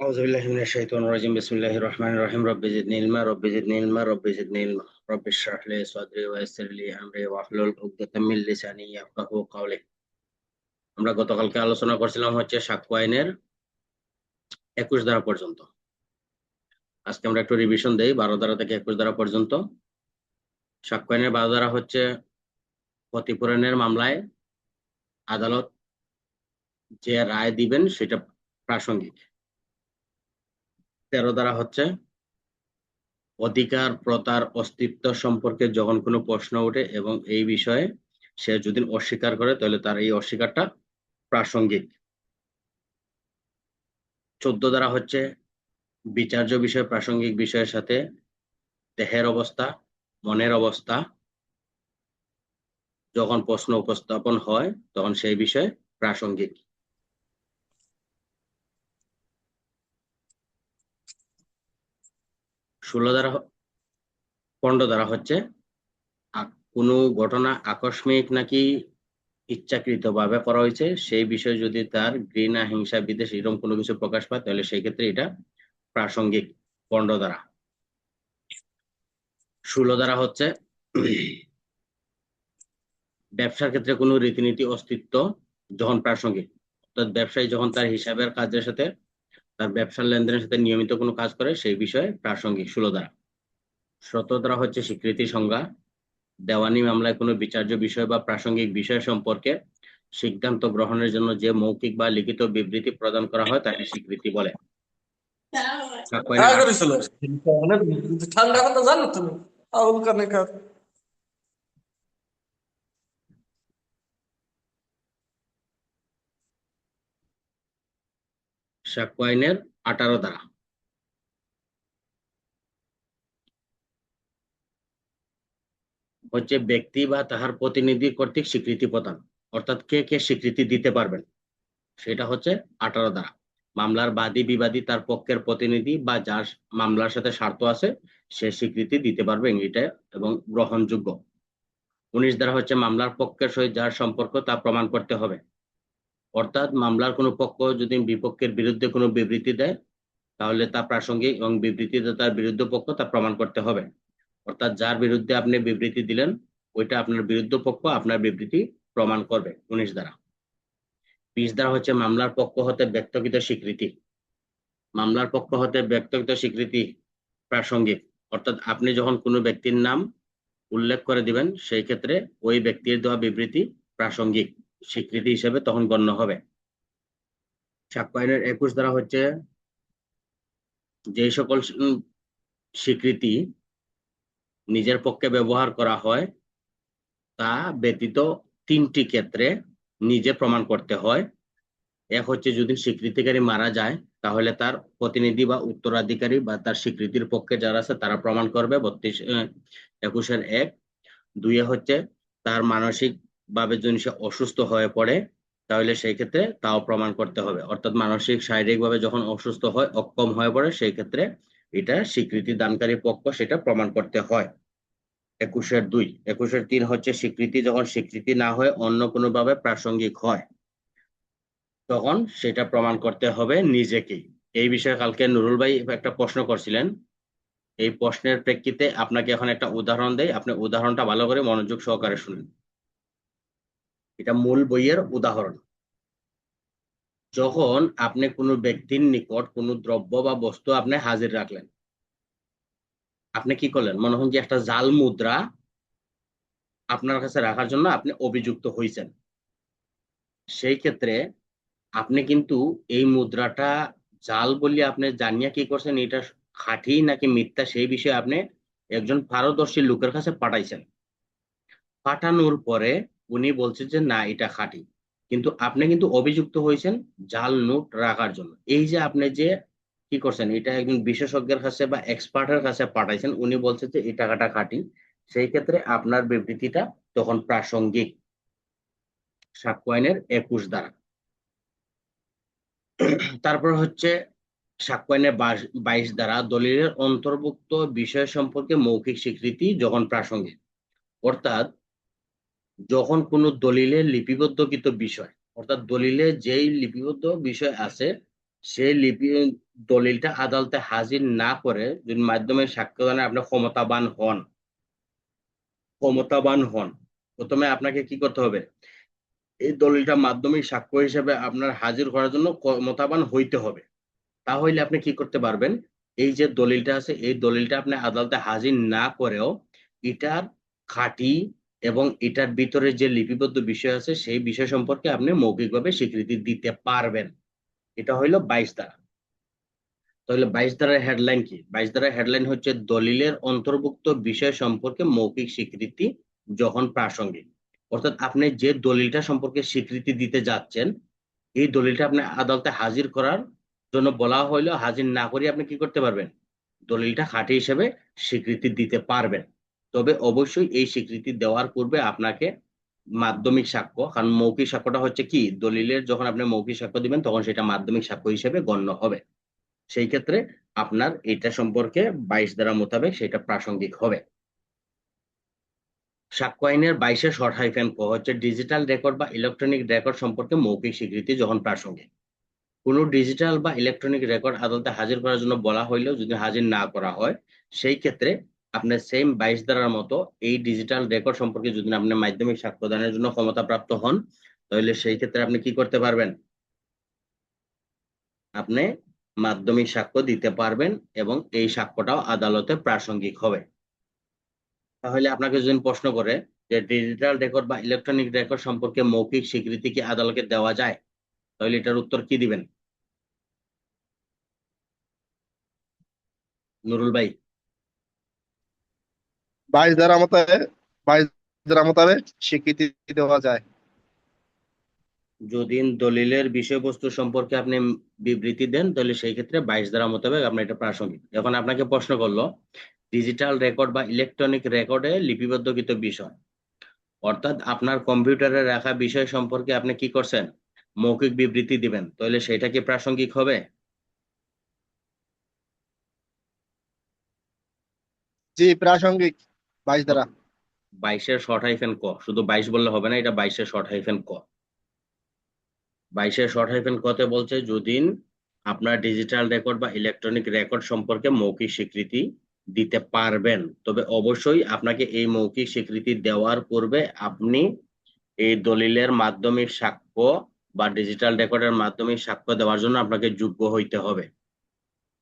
أعوذ بالله من الشيطان الرجيم بسم الله الرحمن الرحيم رب زدني علما رب زدني علما رب زدني علما رب اشرح لي صدري ويسر لي أمري واحلل عقدة من لساني يفقهوا قولي। আমরা গতকালকে আলোচনা করছিলাম হচ্ছে সাক্ষ্য আইনের 21 ধারা পর্যন্ত। আজকে আমরা একটু রিভিশন দেই 12 ধারা থেকে 21 ধারা পর্যন্ত। সাক্ষ্য আইনের 12 ধারা হচ্ছে ক্ষতিপূরণের মামলায় আদালত যে রায় দিবেন সেটা প্রাসঙ্গিক। 13 ধারা হচ্ছে অধিকার প্রতার অস্তিত্ব সম্পর্কে যখন কোনো প্রশ্ন ওঠে এবং এই বিষয়ে সে যদি অস্বীকার করে তাহলে তার এই অস্বীকারটা প্রাসঙ্গিক। 14 ধারা হচ্ছে বিচার্য বিষয় প্রাসঙ্গিক বিষয়ের সাথে দেহের অবস্থা মনের অবস্থা যখন প্রশ্ন উপস্থাপন হয় তখন সেই বিষয়ে প্রাসঙ্গিক। 16 ধারা 15 ধারা হচ্ছে কোনো ঘটনা আকস্মিক নাকি ইচ্ছাকৃতভাবে করা হয়েছে সেই বিষয়ে যদি তার ঘৃণা হিংসা বিদ্বেষ এরকম কোনো কিছু প্রকাশ পায় তাহলে সেই ক্ষেত্রে এটা প্রাসঙ্গিক। 15 ধারা। 16 ধারা হচ্ছে ব্যবসার ক্ষেত্রে কোনো রীতিনীতি অস্তিত্ব যখন প্রাসঙ্গিক, অর্থাৎ ব্যবসায়ী যখন তার হিসাবের কাজের সাথে তার ব্যবসার লেনদেনের সাথে নিয়মিত কোনো কাজ করে সেই বিষয়ে প্রাসঙ্গিক। 16 ধারা। 17 ধারা হচ্ছে স্বীকৃতি সংজ্ঞা। দেওয়ানি মামলায় কোনো বিচার্য বিষয় বা প্রাসঙ্গিক বিষয় সম্পর্কে সিদ্ধান্ত গ্রহণের জন্য যে মৌখিক বা লিখিত বিবৃতি প্রদান করা হয় তাকে স্বীকৃতি বলে। সাক্ষ্য আইনের হ্যাঁ করেছিল অনেক ঠান্ডা কথা জানো তুমি আউল কানে কার সাক্ষ্য আইনের 18 ধারা হচ্ছে ব্যক্তি বা তাহার প্রতিনিধি কর্তৃক স্বীকৃতি প্রদান, অর্থাৎ কে কে স্বীকৃতি দিতে পারবেন সেটা হচ্ছে 18 ধারা। মামলার বাদী বিবাদী তার পক্ষের প্রতিনিধি বা যার মামলার সাথে স্বার্থ আছে সে স্বীকৃতি দিতে পারবে এটা এবং গ্রহণযোগ্য। 19 ধারা হচ্ছে মামলার পক্ষের সহিত যার সম্পর্ক তা প্রমাণ করতে হবে, অর্থাৎ মামলার কোনো পক্ষ যদি বিপক্ষের বিরুদ্ধে কোনো বিবৃতি দেয় তাহলে তা প্রাসঙ্গিক এবং বিবৃতিদাতার বিরুদ্ধ পক্ষ তা প্রমাণ করতে হবে, অর্থাৎ যার বিরুদ্ধে আপনি বিবৃতি দিলেন ওইটা আপনার বিরুদ্ধ পক্ষ আপনার বিবৃতি প্রমাণ করবে। 19 ধারা। 20 ধারা হচ্ছে মামলার পক্ষ হতে ব্যক্তকৃত স্বীকৃতি। মামলার পক্ষ হতে ব্যক্তকৃত স্বীকৃতি প্রাসঙ্গিক, অর্থাৎ আপনি যখন কোনো ব্যক্তির নাম উল্লেখ করে দিবেন সেই ক্ষেত্রে ওই ব্যক্তির দেওয়া বিবৃতি প্রাসঙ্গিক স্বীকৃতি হিসেবে তখন গণ্য হবে। সাক্ষ্য আইনের 21 ধারা হচ্ছে যে সকল স্বীকৃতি নিজের পক্ষে ব্যবহার করা হয় তা ব্যতীত 3টি ক্ষেত্রে নিজে প্রমাণ করতে হয়। এক হচ্ছে যদি স্বীকৃতিকারী মারা যায় তাহলে তার প্রতিনিধি বা উত্তরাধিকারী বা তার স্বীকৃতির পক্ষে যারা আছে তারা প্রমাণ করবে 21-1। 2 হচ্ছে তার মানসিক ভাবে যদি সে অসুস্থ হয়ে পড়ে তাহলে সেই ক্ষেত্রে তাও প্রমাণ করতে হবে, অর্থাৎ মানসিক শারীরিক ভাবে যখন অসুস্থ হয় অক্ষম হয়ে পড়ে সেই ক্ষেত্রে এটা স্বীকৃতি দানকারী পক্ষ সেটা প্রমাণ করতে হয়। 21-2। 21-3 হচ্ছে স্বীকৃতি যখন স্বীকৃতি না হয়ে অন্য কোনো ভাবে প্রাসঙ্গিক হয় তখন সেটা প্রমাণ করতে হবে নিজেকেই। এই বিষয়ে কালকে নুরুল ভাই একটা প্রশ্ন করছিলেন, এই প্রশ্নের প্রেক্ষিতে আপনাকে এখন একটা উদাহরণ দেই, আপনি উদাহরণটা ভালো করে মনোযোগ সহকারে শুনুন। এটা মূল বইয়ের উদাহরণ। যখন আপনি কোনো ব্যক্তির নিকট কোনো দ্রব্য বা বস্তু আপনি হাজির রাখলেন, আপনি কি করলেন মনে হন যে একটা জাল মুদ্রা আপনার কাছে রাখার জন্য আপনি অভিযুক্ত হয়েছেন, সেই ক্ষেত্রে আপনি কিন্তু এই মুদ্রাটা জাল বলে আপনি জানিয়া কি করছেন এটা খাঁটি নাকি মিথ্যা সেই বিষয়ে আপনি একজন পারদর্শী লোকের কাছে পাঠাইছেন। পাঠানোর পরে উনি বলছেন যে না এটা খাঁটি, কিন্তু আপনি কিন্তু অভিযুক্ত হয়েছেন জাল নোট রাখার জন্য। এই যে আপনি যে কি করছেন এটা একজন বিশেষজ্ঞের কাছে বা এক্সপার্টের কাছে পাঠাইছেন, উনি বলছেন যে এই টাকাটা খাঁটি, সেই ক্ষেত্রে আপনার বিবৃতিটা তখন প্রাসঙ্গিক। সাক্ষ্য আইনের 21 ধারা। তারপর হচ্ছে সাক্ষ্য আইনের 22 ধারা দলিলের অন্তর্ভুক্ত বিষয় সম্পর্কে মৌখিক স্বীকৃতি যখন প্রাসঙ্গিক, অর্থাৎ যখন কোনো দলিলে লিপিবদ্ধকৃত বিষয়, অর্থাৎ দলিলে যেই লিপিবদ্ধ বিষয় আছে সেই দলিলটা আদালতে হাজির না করে যদি মাধ্যমে সাক্ষ্যদানে আপনি ক্ষমতাবান হন, প্রথমে আপনাকে কি করতে হবে, এই দলিলটা মাধ্যমিক সাক্ষ্য হিসেবে আপনার হাজির করার জন্য ক্ষমতাবান হইতে হবে। তাহলে আপনি কি করতে পারবেন, এই যে দলিলটা আছে এই দলিলটা আপনি আদালতে হাজির না করেও এটার খাঁটি এবং এটার ভিতরে যে লিপিবদ্ধ বিষয় আছে সেই বিষয় সম্পর্কে আপনি মৌখিকভাবে স্বীকৃতি দিতে পারবেন। এটা হইলো 22 ধারা। তাহলে 22 ধারার হেডলাইন কি? 22 ধারার হেডলাইন হচ্ছে দলিলের অন্তর্ভুক্ত বিষয় সম্পর্কে মৌখিক স্বীকৃতি যখন প্রাসঙ্গিক। অর্থাৎ আপনি যে দলিলটা সম্পর্কে স্বীকৃতি দিতে যাচ্ছেন এই দলিলটা আপনি আদালতে হাজির করার জন্য বলা হইলো, হাজির না করে আপনি কি করতে পারবেন, দলিলটা খাঁটি হিসেবে স্বীকৃতি দিতে পারবেন। তবে অবশ্যই এই স্বীকৃতি দেওয়ার পূর্বে আপনাকে মাধ্যমিক সাক্ষ্য, কারণ মৌখিক সাক্ষ্যটা হচ্ছে কি, দলিলের যখন আপনি মৌখিক সাক্ষ্য দিবেন তখন সেটা মাধ্যমিক সাক্ষ্য হিসেবে গণ্য হবে। সেই ক্ষেত্রে আপনার এটা সম্পর্কে 22 ধারা মোতাবেক সেটা প্রাসঙ্গিক হবে। সাক্ষ্য আইনের 22-এর ক হচ্ছে ডিজিটাল রেকর্ড বা ইলেকট্রনিক রেকর্ড সম্পর্কে মৌখিক স্বীকৃতি যখন প্রাসঙ্গিক। কোনো ডিজিটাল বা ইলেকট্রনিক রেকর্ড আদালতে হাজির করার জন্য বলা হইলেও যদি হাজির না করা হয় সেই ক্ষেত্রে আপনার সেম 22 ধারার মতো এই ডিজিটাল রেকর্ড সম্পর্কে যদি আপনি মাধ্যমিক সাক্ষ্য দানের জন্য ক্ষমতাপ্রাপ্ত হন তাহলে সেই ক্ষেত্রে আপনি কি করতে পারবেন, আপনি মাধ্যমিক সাক্ষ্য দিতে পারবেন এবং এই সাক্ষ্যটাও আদালতে প্রাসঙ্গিক হবে। তাহলে আপনাকে যদি প্রশ্ন করে যে ডিজিটাল রেকর্ড বা ইলেকট্রনিক রেকর্ড সম্পর্কে মৌখিক স্বীকৃতি কি আদালতে দেওয়া যায়, তাহলে এটার উত্তর কি দিবেন নুরুল ভাই? 22 ধারা মোতাবেক স্বীকৃতি দেওয়া যায়। যদি দলিলের বিষয়বস্তু সম্পর্কে আপনি বিবৃতি দেন তাহলে সেই ক্ষেত্রে 22 ধারা মোতাবেক আপনার এটা প্রাসঙ্গিক। এখন আপনাকে প্রশ্ন করলো ডিজিটাল রেকর্ড বা ইলেকট্রনিক রেকর্ডে লিপিবদ্ধকৃত বিষয়, অর্থাৎ আপনার কম্পিউটারে রাখা বিষয় সম্পর্কে আপনি কি করছেন, মৌখিক বিবৃতি দিবেন, তাহলে সেটা কি প্রাসঙ্গিক হবে? জি, প্রাসঙ্গিক। 22 ধারা। 22-এর ক, শুধু 22 বললে হবে না, এটা 22-এর ক। 22-এর-কতে বলছে যদি আপনার ডিজিটাল রেকর্ড বা ইলেকট্রনিক রেকর্ড সম্পর্কে মৌখিক স্বীকৃতি দিতে পারবেন, তবে অবশ্যই আপনাকে এই মৌখিক স্বীকৃতি দেওয়ার পূর্বে আপনি এই দলিলের মাধ্যমিক সাক্ষ্য বা ডিজিটাল রেকর্ডের মাধ্যমিক সাক্ষ্য দেওয়ার জন্য আপনাকে যোগ্য হইতে হবে।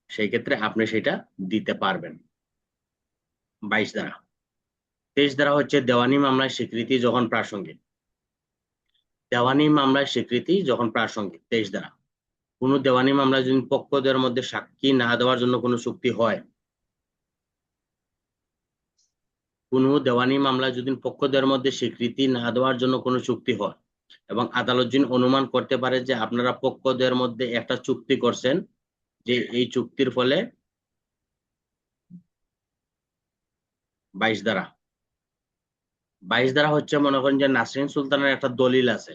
সেই ক্ষেত্রে আপনি সেটা দিতে পারবেন। 22 ধারা। 23 ধারা হচ্ছে দেওয়ানি মামলায় স্বীকৃতি যখন প্রাসঙ্গিক। দেওয়ানি মামলায় স্বীকৃতি যখন প্রাসঙ্গিক 23 ধারা। কোনো দেওয়ানি মামলা যদি পক্ষদের মধ্যে সাক্ষী না দেওয়ার জন্য কোনো চুক্তি হয়, কোনো দেওয়ানি মামলা যদি পক্ষদের মধ্যে স্বীকৃতি না দেওয়ার জন্য কোনো চুক্তি হয় এবং আদালত যদি অনুমান করতে পারে যে আপনারা পক্ষদের মধ্যে একটা চুক্তি করছেন যে এই চুক্তির ফলে 22 ধারা। 22 ধারা হচ্ছে মনে করেন যে নাসরিন সুলতানের একটা দলিল আছে,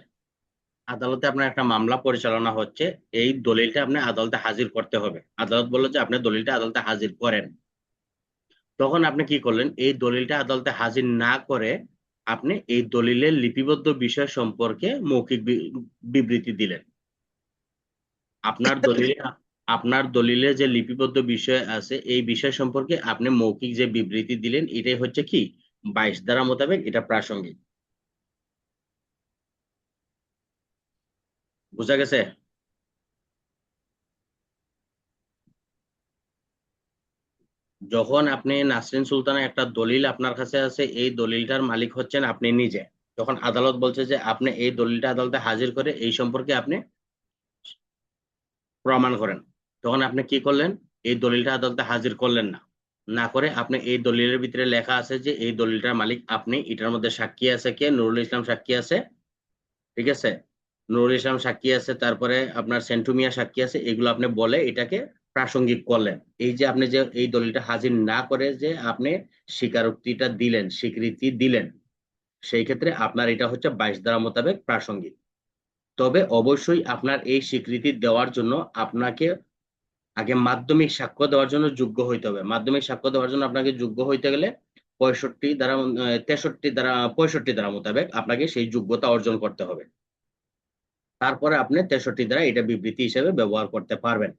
আদালতে আপনার একটা মামলা পরিচালনা হচ্ছে, এই দলিলটা আপনি আদালতে হাজির করতে হবে, আদালত বলল যে আপনি দলিলটা আদালতে হাজির করেন। তখন আপনি কি করলেন, এই দলিলটা আদালতে হাজির না করে আপনি এই দলিলের লিপিবদ্ধ বিষয় সম্পর্কে মৌখিক বিবৃতি দিলেন। আপনার দলিলে যে লিপিবদ্ধ বিষয় আছে এই বিষয় সম্পর্কে আপনি মৌখিক যে বিবৃতি দিলেন এটাই হচ্ছে কি 22 ধারা মোতাবেক এটা প্রাসঙ্গিক। বুঝা গেছে? যখন আপনি নাসরিন সুলতানের একটা দলিল আপনার কাছে আছে, এই দলিলটার মালিক হচ্ছেন আপনি নিজে, যখন আদালত বলছে যে আপনি এই দলিলটা আদালতে হাজির করে এই সম্পর্কে আপনি প্রমাণ করেন, তখন আপনি কি করলেন, এই দলিলটা আদালতে হাজির করলেন না, না করে আপনি এই দলিলের ভিতরে লেখা আছে যে এই দলিলটার মালিক আপনি, এটার মধ্যে সাক্ষী আছে কে, নুরুল ইসলাম সাক্ষী আছে, ঠিক আছে, নুরুল ইসলাম সাক্ষী আছে, তারপরে আপনার সেন্টু মিয়া সাক্ষী আছে, এগুলো আপনি বলে এটাকে প্রাসঙ্গিক করলেন। এই যে আপনি যে এই দলিলটা হাজির না করে যে আপনি স্বীকারোক্তিটা দিলেন, স্বীকৃতি দিলেন, সেই ক্ষেত্রে আপনার এটা হচ্ছে 22 ধারা মোতাবেক প্রাসঙ্গিক। তবে অবশ্যই আপনার এই স্বীকৃতি দেওয়ার জন্য আপনাকে আগে মাধ্যমিক সাক্ষ্য দেওয়ার জন্য যোগ্য হইতে হবে। মাধ্যমিক সাক্ষ্য দেওয়ার জন্য আপনাকে যোগ্য হইতে গেলে 65 ধারা 63 ধারা 65 ধারা মোতাবেক আপনাকে সেই যোগ্যতা অর্জন করতে হবে। তারপরে আপনি 63 দ্বারা এটা বিবৃতি হিসেবে ব্যবহার করতে পারবেন।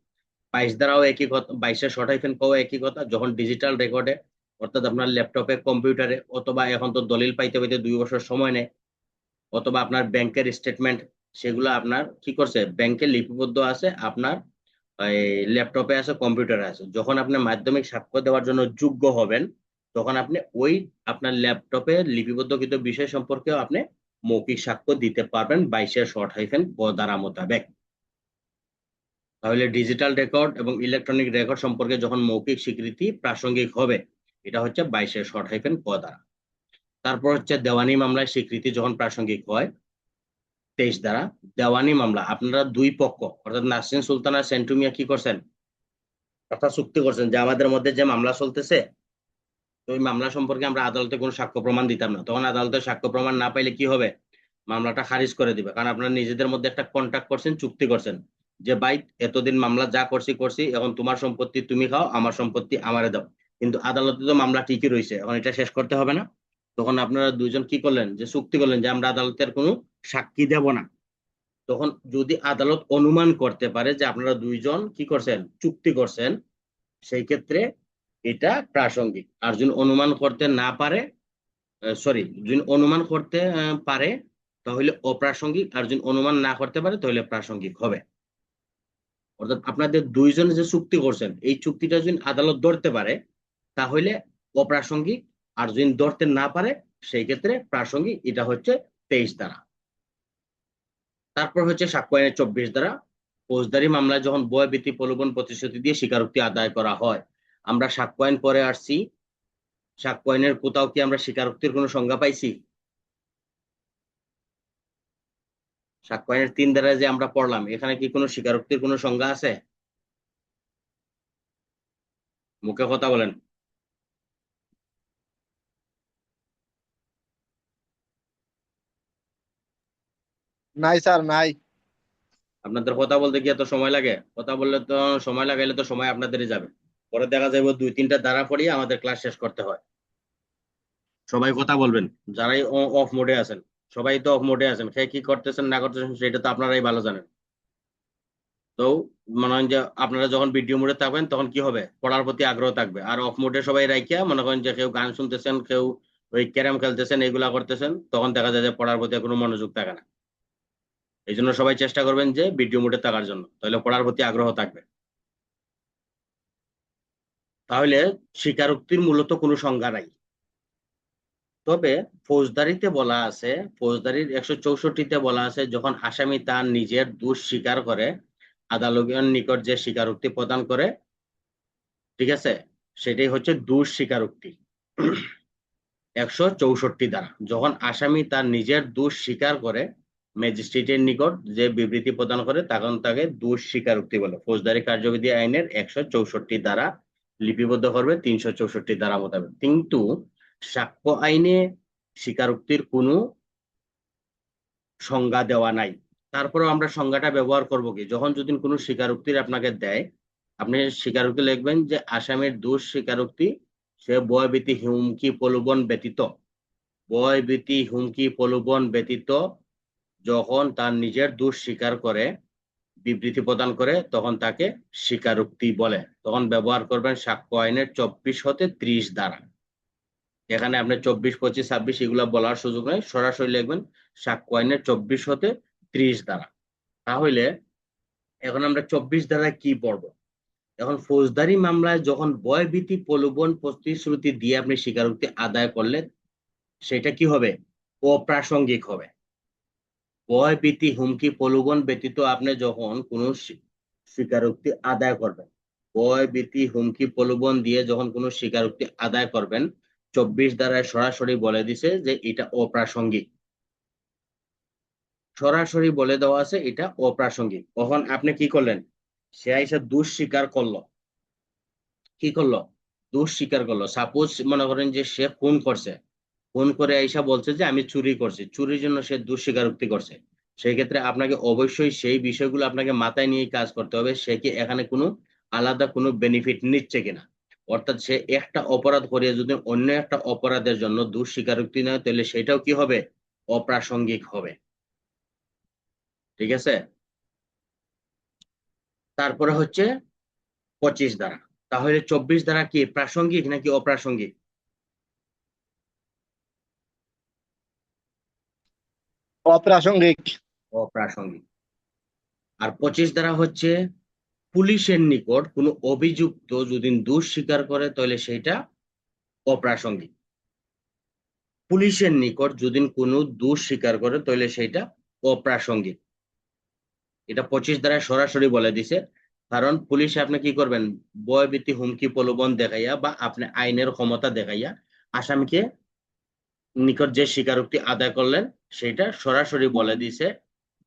22 দ্বারাও একই কথা, 22-এর শর্ট হাইফেন কও একই কথা। যখন ডিজিটাল রেকর্ডে অর্থাৎ আপনার ল্যাপটপে, কম্পিউটারে, অথবা এখন তো দলিল পাইতে পাইতে 2 বছর সময় নেয়, অথবা আপনার ব্যাংকের স্টেটমেন্ট, সেগুলো আপনার কি করছে, ব্যাংকে লিপিবদ্ধ আছে, আপনার ল্যাপটপে আছে, কম্পিউটারে আছে। যখন আপনি মাধ্যমিক সাক্ষ্য দেওয়ার জন্য যোগ্য হবেন, তখন আপনি ওই আপনার ল্যাপটপে লিপিবদ্ধকৃত বিষয় সম্পর্কেও আপনি মৌখিক সাক্ষ্য দিতে পারবেন 22-এর শর্ট হাইফেন ক ধারা মোতাবেক। তাহলে ডিজিটাল রেকর্ড এবং ইলেকট্রনিক রেকর্ড সম্পর্কে যখন মৌখিক স্বীকৃতি প্রাসঙ্গিক হবে, এটা হচ্ছে 22-এর শর্ট হাইফেন ক ধারা। তারপর হচ্ছে দেওয়ানি মামলায় স্বীকৃতি যখন প্রাসঙ্গিক হয় 23 দ্বারা। দেওয়ানি মামলা আপনারা দুই পক্ষ অর্থাৎ নাসরিন সুলতান আর সেন্টু মিয়া কি করছেন, একটা চুক্তি করছেন যে আমাদের মধ্যে যে মামলা চলতেছে, তো ওই মামলা সম্পর্কে আমরা আদালতে কোনো সাক্ষ্য প্রমাণ দিতাম না। তখন আদালতে সাক্ষ্য প্রমাণ না পাইলে কি হবে, মামলাটা খারিজ করে দিবে। কারণ আপনারা নিজেদের মধ্যে একটা কন্ট্রাক্ট করছেন, চুক্তি করছেন যে ভাই এতদিন মামলা যা করছি করছি, এখন তোমার সম্পত্তি তুমি খাও, আমার সম্পত্তি আমারে দাও। কিন্তু আদালতে তো মামলা ঠিকই রয়েছে, এখন এটা শেষ করতে হবে না? তখন আপনারা দুইজন কি করলেন, যে চুক্তি করলেন যে আমরা আদালতের কোনো সাক্ষী দেব না। তখন যদি আদালত অনুমান করতে পারে যে আপনারা দুইজন কি করছেন, চুক্তি করছেন, সেই ক্ষেত্রে এটা প্রাসঙ্গিক। আর যদি অনুমান করতে না পারে, সরি, যদি অনুমান করতে পারে তাহলে অপ্রাসঙ্গিক, আর যদি অনুমান না করতে পারে তাহলে প্রাসঙ্গিক হবে। অর্থাৎ আপনাদের দুইজন যে চুক্তি করছেন, এই চুক্তিটা যদি আদালত ধরতে পারে তাহলে অপ্রাসঙ্গিক, আর যদি ধরতে না পারে সেই ক্ষেত্রে প্রাসঙ্গিক। এটা হচ্ছে 23 দ্বারা। তারপর হচ্ছে সাক্ষ্য আইনের 24 দ্বারা। ফৌজদারি মামলায় যখন বয় ভীতি প্রলোভন প্রতিশ্রুতি দিয়ে স্বীকারোক্তি আদায় করা হয়, আমরা সাক্ষ্য আইন পরে আসছি, সাক্ষ্য আইনের কোথাও কি আমরা স্বীকারোক্তির কোনো সংজ্ঞা পাইছি? সাক্ষ্য আইনের 3 দ্বারা যে আমরা পড়লাম, এখানে কি কোনো স্বীকারোক্তির কোনো সংজ্ঞা আছে? মুখে কথা বলেন। নাই স্যার, নাই। আপনাদের কথা বলতে কি এত সময় লাগে? কথা বললে তো, সময় লাগাইলে তো সময় আপনাদেরই যাবে। পরে দেখা যাবে 2-3টা ধারা পড়িয়ে আমাদের ক্লাস শেষ করতে হয়। সবাই কথা বলবেন, যারাই অফ মোডে আছেন। সবাই তো অফ মোডে আছেন, সে কি করতেছেন না করতেছেন সেটা তো আপনারাই ভালো জানেন। তো মনে হয় যে আপনারা যখন ভিডিও মোডে থাকবেন তখন কি হবে, পড়ার প্রতি আগ্রহ থাকবে। আর অফ মোডে সবাই রাইখা মনে করেন যে কেউ গান শুনতেছেন, কেউ ওই ক্যারাম খেলতেছেন, এগুলা করতেছেন, তখন দেখা যায় যে পড়ার প্রতি কোনো মনোযোগ থাকে না। এই জন্য সবাই চেষ্টা করবেন যে ভিডিও মোডে থাকার জন্য, তাহলে পড়ার প্রতি আগ্রহ থাকবে। তাহলে স্বীকারোক্তির মূলত কোনো সংজ্ঞা নাই। তবে ফৌজদারিতে বলা আছে, ফৌজদারির 164-তে বলা আছে, যখন আসামি তার নিজের দোষ স্বীকার করে আদালতের নিকট যে স্বীকারোক্তি প্রদান করে, ঠিক আছে, সেটাই হচ্ছে দোষ স্বীকারোক্তি। 164 দ্বারা যখন আসামি তার নিজের দোষ স্বীকার করে ম্যাজিস্ট্রেটের নিকট যে বিবৃতি প্রদান করে, তখন তাকে দোষ স্বীকারোক্তি বলে। ফৌজদারি কার্যবিধি আইনের 164 দ্বারা লিপিবদ্ধ করবে 364 দ্বারা মোতাবেক। কিন্তু সাক্ষ্য আইনে স্বীকারোক্তির কোনো সংজ্ঞা দেওয়া নাই। তারপরেও আমরা সংজ্ঞাটা ব্যবহার করব কি, যখন যদি কোনো স্বীকারোক্তির আপনাকে দেয়, আপনি স্বীকারোক্তি লিখবেন যে আসামির দোষ স্বীকারোক্তি, সে ভয়ভীতি হুমকি প্রলোভন ব্যতীত, ভয়ভীতি হুমকি প্রলোভন ব্যতীত যখন তার নিজের দোষ স্বীকার করে বিবৃতি প্রদান করে, তখন তাকে স্বীকারোক্তি বলে। তখন ব্যবহার করবেন সাক্ষ্য আইনের 24 হতে 30 দ্বারা। এখানে আপনি 24, 25, 26 এগুলা বলার সুযোগ নেই, সরাসরি লিখবেন সাক্ষ্য আইনের 24 হতে 30 দ্বারা। তাহলে এখন আমরা 24 দ্বারা কি পড়বো? এখন ফৌজদারি মামলায় যখন ভয়ভীতি প্রলোভন প্রতিশ্রুতি দিয়ে আপনি স্বীকারোক্তি আদায় করলে, সেটা কি হবে, অপ্রাসঙ্গিক হবে। ভয় ভীতি হুমকি প্রলোভন ব্যতীত আপনি যখন কোনো স্বীকারোক্তি আদায় করবেন, ভয় ভীতি হুমকি প্রলোভন দিয়ে যখন কোনো স্বীকারোক্তি আদায় করবেন, 24 দ্বারায় সরাসরি বলে দিছে যে এটা অপ্রাসঙ্গিক। সরাসরি বলে দেওয়া আছে এটা অপ্রাসঙ্গিক। তখন আপনি কি করলেন, সে আইসা দোষ স্বীকার করলো, কি করলো, দোষ স্বীকার করলো। সাপোজ মনে করেন যে সে খুন করছে, ফোন করে আইসা বলছে যে আমি চুরি করছি, চুরির জন্য সে দোষ স্বীকারোক্তি করছে। সেই ক্ষেত্রে আপনাকে অবশ্যই সেই বিষয়গুলো আপনাকে মাথায় নিয়ে কাজ করতে হবে, সে কি এখানে কোনো আলাদা কোনো বেনিফিট নিচ্ছে কিনা। অর্থাৎ সে একটা অপরাধ করে যদি অন্য একটা অপরাধের জন্য দোষ স্বীকারোক্তি নেয়, তাহলে সেটাও কি হবে, অপ্রাসঙ্গিক হবে। ঠিক আছে। তারপরে হচ্ছে 25 ধারা। তাহলে 24 ধারা কি প্রাসঙ্গিক নাকি অপ্রাসঙ্গিক? অপ্রাসঙ্গিক। অপ্রাসঙ্গিক। আর 25 ধারা হচ্ছে পুলিশের নিকট কোনো অভিযুক্ত যদি দোষ স্বীকার করে তাহলে সেটা অপ্রাসঙ্গিক। পুলিশের নিকট যদি কোনো দোষ স্বীকার করে তাহলে সেটা অপ্রাসঙ্গিক। এটা 25 ধারায় সরাসরি বলে দিছে। কারণ পুলিশে আপনি কি করবেন, ভয়ভীতি হুমকি প্রলোভন দেখাইয়া বা আপনি আইনের ক্ষমতা দেখাইয়া আসামিকে নিকট যে স্বীকারোক্তি আদায় করলেন সেটা সরাসরি বলে দিছে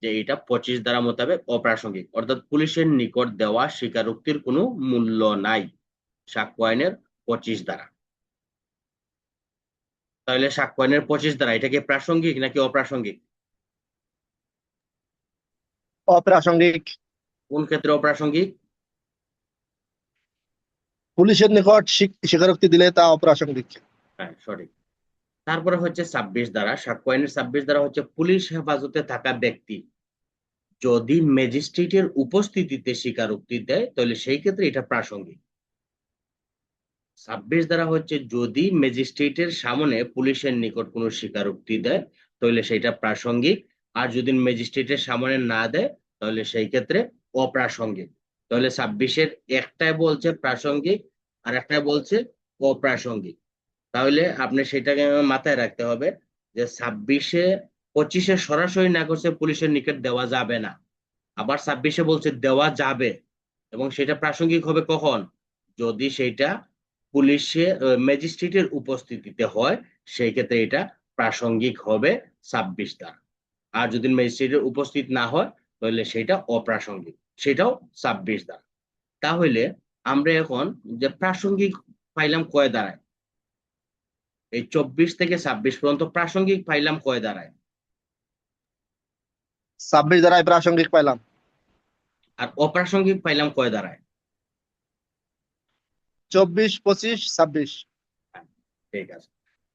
যে এটা 25 ধারা মোতাবেক অপ্রাসঙ্গিক, অর্থাৎ পুলিশের নিকট দেওয়া স্বীকারোক্তির কোনো মূল্য নাই সাক্ষ্য আইনের 25 ধারা। তাহলে সাক্ষ্য আইনের 25 ধারা এটা কি প্রাসঙ্গিক নাকি অপ্রাসঙ্গিক? অপ্রাসঙ্গিক। কোন ক্ষেত্রে অপ্রাসঙ্গিক? পুলিশের নিকট স্বীকারোক্তি দিলে তা অপ্রাসঙ্গিক। হ্যাঁ, সঠিক। তারপরে হচ্ছে 26 ধারা। সাক্ষ্য আইনের 26 ধারা হচ্ছে পুলিশ হেফাজতে থাকা ব্যক্তি যদি ম্যাজিস্ট্রেটের উপস্থিতিতে স্বীকারোক্তি দেয় তাহলে সেই ক্ষেত্রে এটা প্রাসঙ্গিক। 26 ধারা হচ্ছে যদি ম্যাজিস্ট্রেটের সামনে পুলিশের নিকট কোনো স্বীকারোক্তি দেয় তাহলে সেটা প্রাসঙ্গিক, আর যদি ম্যাজিস্ট্রেটের সামনে না দেয় তাহলে সেই ক্ষেত্রে অপ্রাসঙ্গিক। তাহলে 26-এর একটাই বলছে প্রাসঙ্গিক আর একটাই বলছে অপ্রাসঙ্গিক। তাহলে আপনি সেটাকে মাথায় রাখতে হবে যে 25-এ সরাসরি না করছে পুলিশের নিকট দেওয়া যাবে না, আবার 26-এ বলছে দেওয়া যাবে, এবং সেটা প্রাসঙ্গিক হবে কখন? যদি সেটা পুলিশে ম্যাজিস্ট্রেটের উপস্থিতিতে হয় সেই ক্ষেত্রে এটা প্রাসঙ্গিক হবে 26 ধারা। আর যদি ম্যাজিস্ট্রেটের উপস্থিত না হয় তাহলে সেটা অপ্রাসঙ্গিক, সেটাও 26 ধারা। তাহলে আমরা এখন যে প্রাসঙ্গিক পাইলাম কয় ধারায়? এই 24 থেকে 26 পর্যন্ত প্রাসঙ্গিক পাইলাম কয় ধারায়? 26 ধারায় প্রাসঙ্গিক পাইলাম। আর অপ্রাসঙ্গিক পাইলাম কয় ধারায়? 24, 25, 26। ঠিক আছে।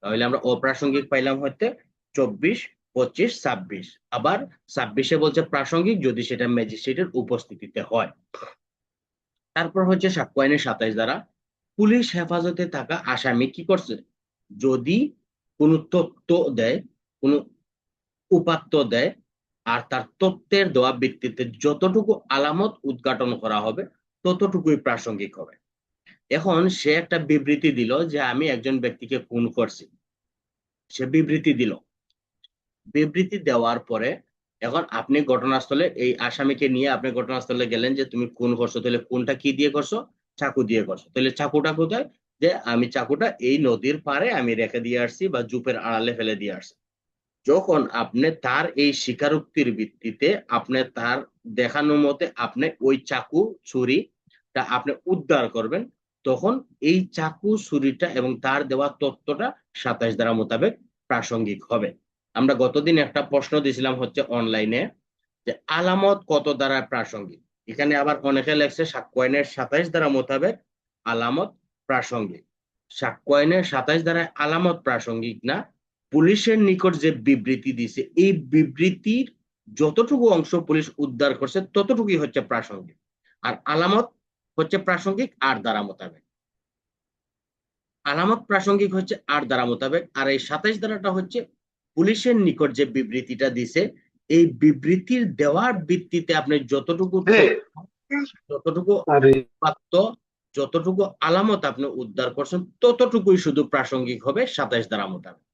তাহলে আমরা অপ্রাসঙ্গিক পাইলাম হচ্ছে 24, 25, 26। আবার 26-এ বলছে প্রাসঙ্গিক যদি সেটা ম্যাজিস্ট্রেটের উপস্থিতিতে হয়। তারপর হচ্ছে সাক্ষ্য আইনের 27 ধারা। পুলিশ হেফাজতে থাকা আসামি কি করছে, যদি কোনো তথ্য দেয়, কোনো উপাত্ত দেয়, আর তার তথ্যের দেওয়া ভিত্তিতে যতটুকু আলামত উদ্ঘাটন করা হবে ততটুকুই প্রাসঙ্গিক হবে। এখন সে একটা বিবৃতি দিল যে আমি একজন ব্যক্তিকে খুন করছি, সে বিবৃতি দিল। বিবৃতি দেওয়ার পরে এখন আপনি ঘটনাস্থলে এই আসামিকে নিয়ে আপনি ঘটনাস্থলে গেলেন যে তুমি খুন করছো, তাহলে কোনটা কি দিয়ে করছো? চাকু দিয়ে করছো। তাহলে চাকুটা কোথায়? যে আমি চাকুটা এই নদীর পাড়ে আমি রেখে দিয়ে আসছি বা জুপের আড়ালে ফেলে দিয়ে আসছি। যখন আপনি তার এই স্বীকারোক্তির ভিত্তিতে আপনি তার দেখানো মতে আপনি ওই চাকু ছুরিটা আপনি উদ্ধার করবেন, তখন এই চাকু ছুরিটা এবং তার দেওয়া তথ্যটা 27 ধারা মোতাবেক প্রাসঙ্গিক হবে। আমরা গতদিন একটা প্রশ্ন দিয়েছিলাম হচ্ছে অনলাইনে যে আলামত কত দ্বারা প্রাসঙ্গিক। এখানে আবার অনেকে লেখছে সাক্ষ্য আইনের 27 ধারা মোতাবেক আলামত প্রাসঙ্গিক। সাক্ষ্য আইনের 27 ধারায় আলামত প্রাসঙ্গিক না, পুলিশের নিকট যে বিবৃতি দিছে এই বিবৃতির যতটুকু অংশ পুলিশ উদ্ধার করছে ততটুকুই হচ্ছে প্রাসঙ্গিক, আর আলামত হচ্ছে প্রাসঙ্গিক 8 ধারা মোতাবেক। আলামত প্রাসঙ্গিক হচ্ছে 8 ধারা মোতাবেক, আর এই 27 ধারাটা হচ্ছে পুলিশের নিকট যে বিবৃতিটা দিছে এই বিবৃতির দেওয়ার ভিত্তিতে আপনি যতটুকু যতটুকু পাত্য যতটুকু আলামত আপনি উদ্ধার করছেন ততটুকুই শুধু প্রাসঙ্গিক হবে 27 ধারা মোতাবেক।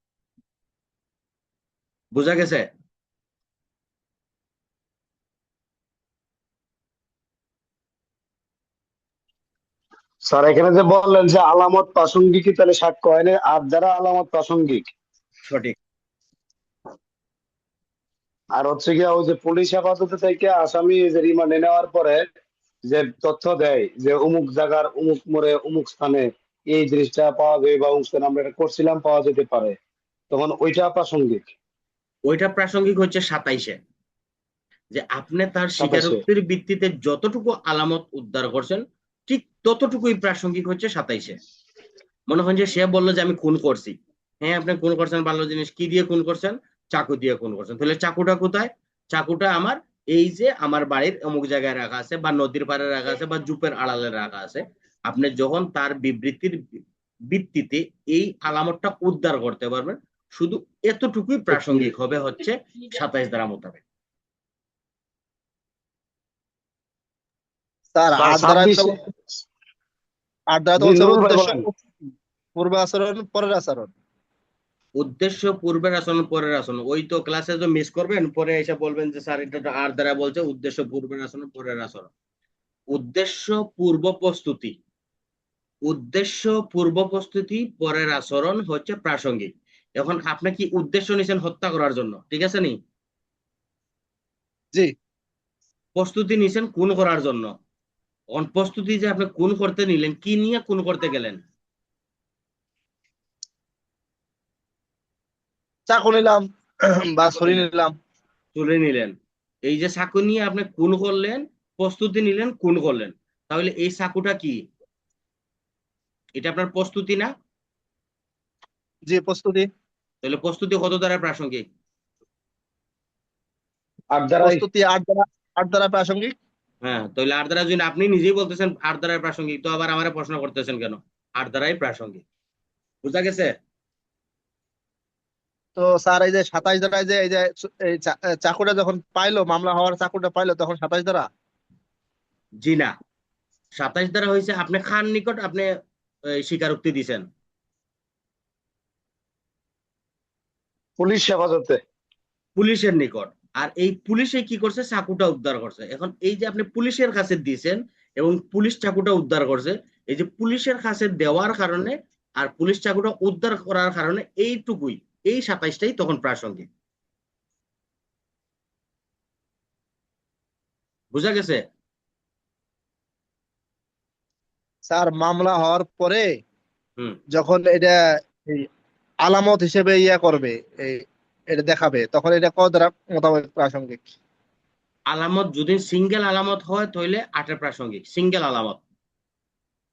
বুঝা গেছে? স্যার এখানে যে বললেন যে আলামত প্রাসঙ্গিক, তাহলে সাক্ষ্য আইনে 8 দ্বারা আলামত প্রাসঙ্গিক। সঠিক। আর হচ্ছে গিয়া ওই যে পুলিশ হেফাজতে থেকে আসামি যে রিমান্ডে নেওয়ার পরে যে তথ্য দেয় যে অমুক জায়গার অমুক মোড়ে অমুক স্থানে এই জিনিসটা পাওয়া যায় বা অমুক স্থানে আমরা এটা করছিলাম পাওয়া যেতে পারে, তখন ওইটা প্রাসঙ্গিক। ওইটা প্রাসঙ্গিক হচ্ছে 27-এ, যে আপনি তার 27-এ স্বীকারোক্তির ভিত্তিতে যতটুকু আলামত উদ্ধার করছেন ঠিক ততটুকুই প্রাসঙ্গিক হচ্ছে 27-এ। মনে হয় যে সে বললো যে আমি খুন করছি, হ্যাঁ আপনি খুন করছেন ভালো জিনিস, কি দিয়ে খুন করছেন? চাকু দিয়ে খুন করছেন। তাহলে চাকুটা কোথায়? চাকুটা আমার এই যে আমার বাড়ির অমুক জায়গায় রাখা আছে বা নদীর পাড়ে রাখা আছে বা জুপের আড়ালে রাখা আছে, আপনি যখন তার বিবৃতির ভিত্তিতে এই আলামতটা উদ্ধার করতে পারবেন, শুধু এতটুকুই প্রাসঙ্গিক হবে হচ্ছে 27 ধারা মোতাবেক। স্যার স্যার 8 ধারায় তো 26 জি বলছে নুরুল ভাই উদ্দেশ্য, বলেন। পূর্ব আচরণ, পরের আচরণ। উদ্দেশ্য পূর্বের আচরণ পরের আচরণ, ওই তো ক্লাসে যে মিস করবেন, পরে এসে বলবেন যে স্যার এটা তো 8 ধারা বলছে উদ্দেশ্য পূর্বের আচরণ পরের আচরণ। উদ্দেশ্য পূর্ব প্রস্তুতি, উদ্দেশ্য পূর্ব প্রস্তুতি পরের আচরণ হচ্ছে প্রাসঙ্গিক। এখন আপনি কি উদ্দেশ্য নিছেন হত্যা করার জন্য, ঠিক আছে নি? জি। প্রস্তুতি নিছেন খুন করার জন্য। এখন প্রস্তুতি যে আপনি খুন করতে নিলেন, কি নিয়ে খুন করতে গেলেন? চাকু নিলাম বা চাকু ছুরি নিলেন, নিলাম। তুলে নিলেন। এই যে চাকু নিয়ে আপনি খুন করলেন, প্রস্তুতি নিলেন, খুন করলেন, তাহলে এই চাকুটা কি? এটা আপনার প্রস্তুতি না? জি, প্রস্তুতি। তাহলে প্রস্তুতি কত দ্বারা প্রাসঙ্গিক? 8 ধারায়। প্রস্তুতি 8 ধারা, 8 ধারা প্রাসঙ্গিক। হ্যাঁ, তাহলে 8 ধারা যদি আপনি নিজেই বলতেছেন 8 ধারায় প্রাসঙ্গিক, তো আবার আমারে প্রশ্ন করতেছেন কেন? 8 ধারাই প্রাসঙ্গিক। বুঝা গেছে? তো স্যার এই যে 27 ধারায় যে এই যে চাকুটা যখন পাইলো, মামলা হওয়ার চাকুটা পাইলো, তখন 27 ধারা। জি না, 27 ধারা হয়েছে আপনি খান নিকট আপনি স্বীকারোক্তি দিছেন পুলিশ হেফাজতে। পুলিশের নিকট। আর এই পুলিশে কি করছে? চাকুটা উদ্ধার করছে। এখন এই যে আপনি পুলিশের কাছে দিয়েছেন এবং পুলিশ চাকুটা উদ্ধার করছে, এই যে পুলিশের কাছে দেওয়ার কারণে আর পুলিশ চাকুটা উদ্ধার করার কারণে এইটুকুই, এই 27টাই তখন প্রাসঙ্গিক। বুঝা গেছে? স্যার মামলা হওয়ার পরে হুম। যখন এটা এই আলামত হিসেবে ইয়া করবে, এই এটা দেখাবে, তখন এটা কত ধারা মোতাবেক প্রাসঙ্গিক? আলামত যদি সিঙ্গেল আলামত হয় তাহলে 8 প্রাসঙ্গিক, সিঙ্গেল আলামত।